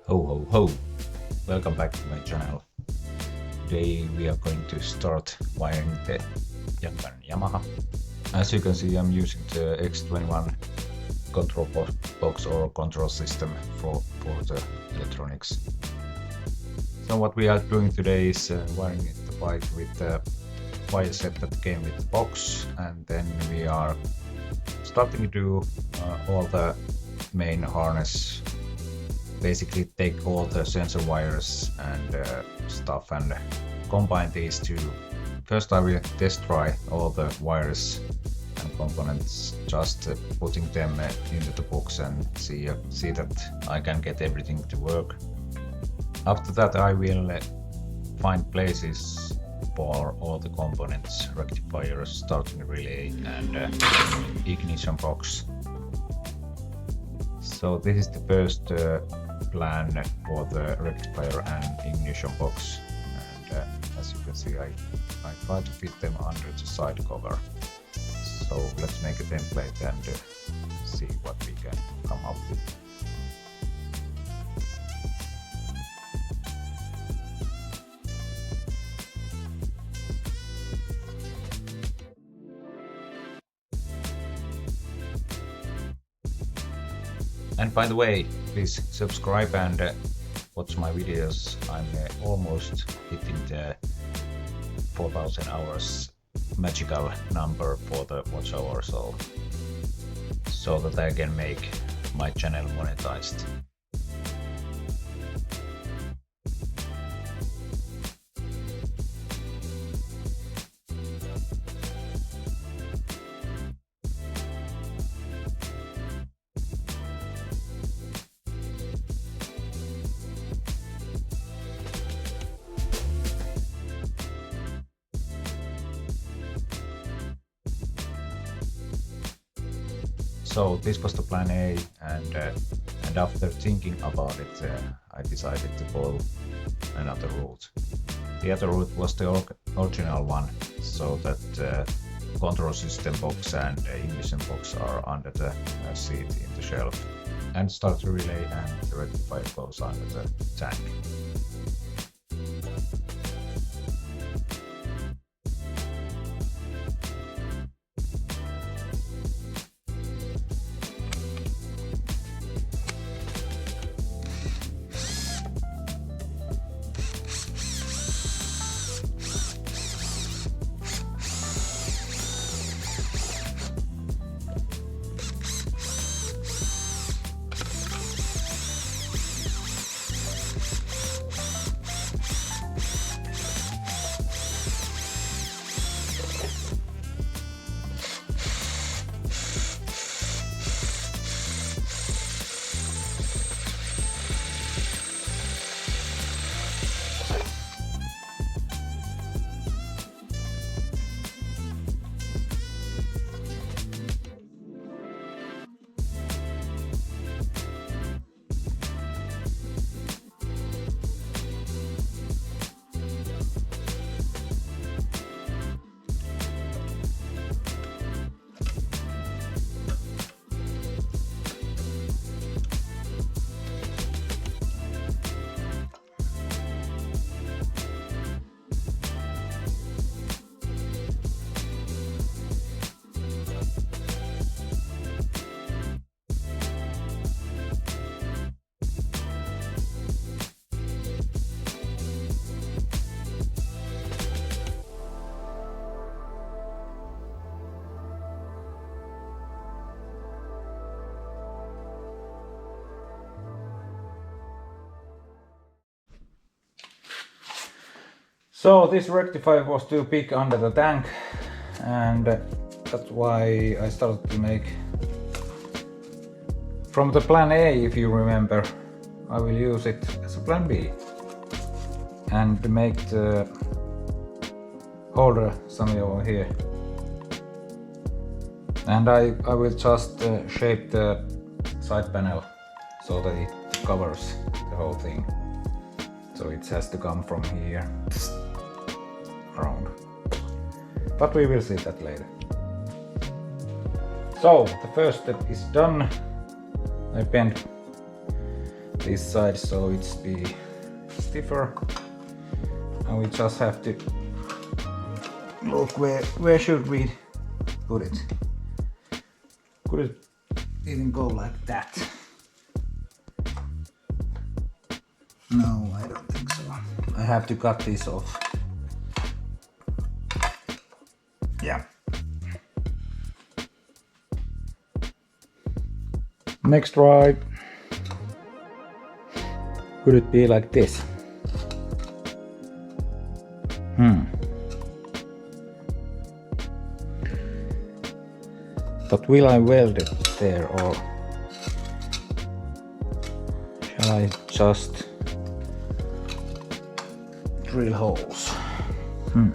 Ho ho ho! Welcome back to my channel. Today we are going to start wiring the younger Yamaha. As you can see, I'm using the X21 control box or control system for the electronics. So what we are doing today is wiring the bike with the wire set that came with the box, and then we are starting to do all the main harness. Basically take all the sensor wires and stuff and combine these two. First I will test try all the wires and components, just putting them into the box and see that I can get everything to work. After that I will find places for all the components, rectifiers, starting relay and ignition box. So this is the first plan for the rectifier and ignition box, and as you can see I try to fit them under the side cover. So let's make a template and see what we can come up with. And by the way, please subscribe and watch my videos. I'm almost hitting the 4,000 hours magical number for the watch hours, so that I can make my channel monetized. So this was the plan A, and after thinking about it, I decided to follow another route. The other route was the original one, so that control system box and ignition box are under the seat in the shelf, and starter relay and the rectifier goes under the tank. So this rectifier was too big under the tank, and that's why I started to make from the plan A. If you remember, I will use it as a plan B and make the holder somewhere over here, and I will just shape the side panel so that it covers the whole thing, so it has to come from here around, but we will see that later. So the first step is done. I bent this side so it's be stiffer, and we just have to look where should we put it. Could it even go like that? No, I don't think so. I have to cut this off. Yeah. Next try. Could it be like this? But will I weld it there, or shall I just drill holes? I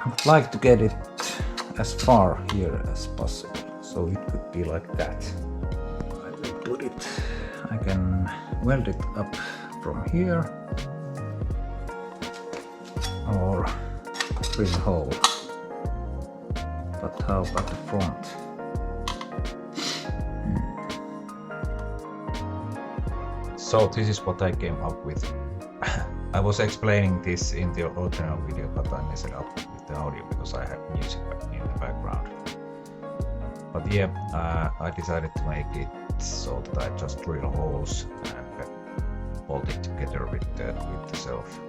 would like to get it as far here as possible, so it could be like that. I will put it, I can weld it up from here, or drill a hole. But how about the front? So this is what I came up with. I was explaining this in the original video, but I messed it up with the audio because I had music in the background. But yeah, I decided to make it so that I just drill holes and bolt it together with the self.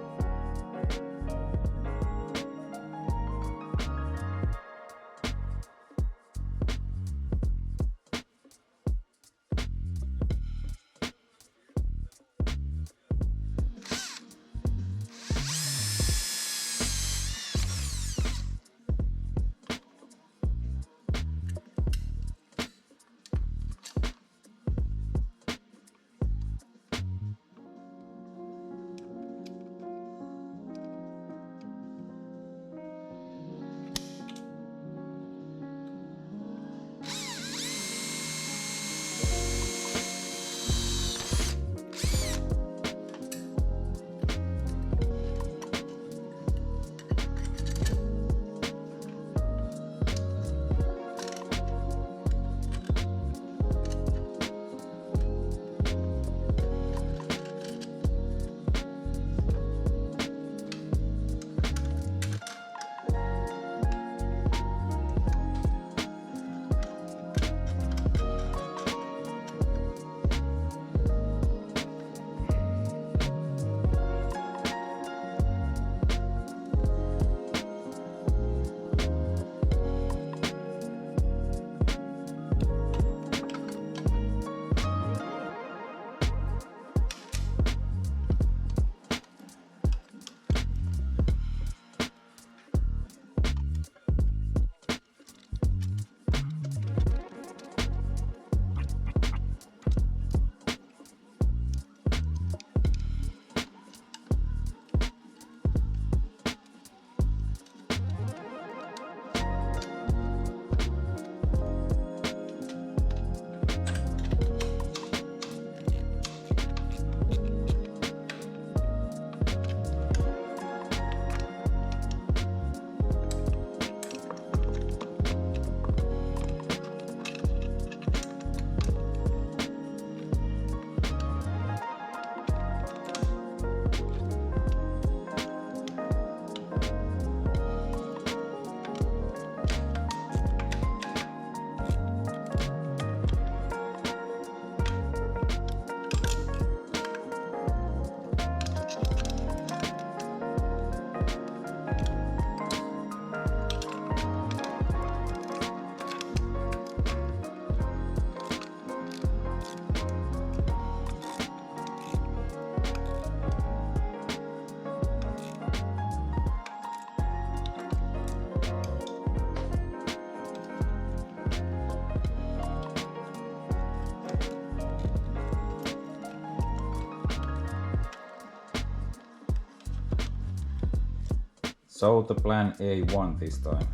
So the plan A1 this time.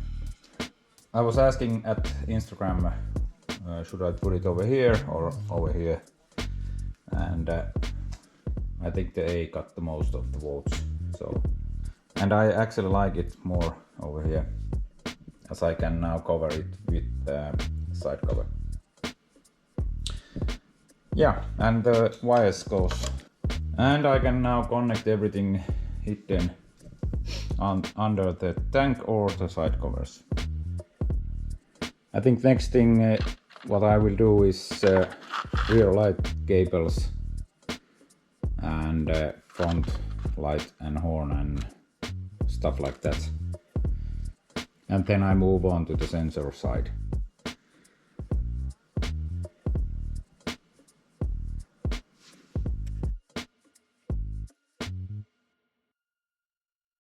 I was asking at Instagram, should I put it over here or over here? And I think the A got the most of the votes. So, and I actually like it more over here, as I can now cover it with the side cover. Yeah, and the wires goes. And I can now connect everything hidden under the tank or the side covers. I think next thing what I will do is rear light cables and front light and horn and stuff like that. And then I move on to the sensor side.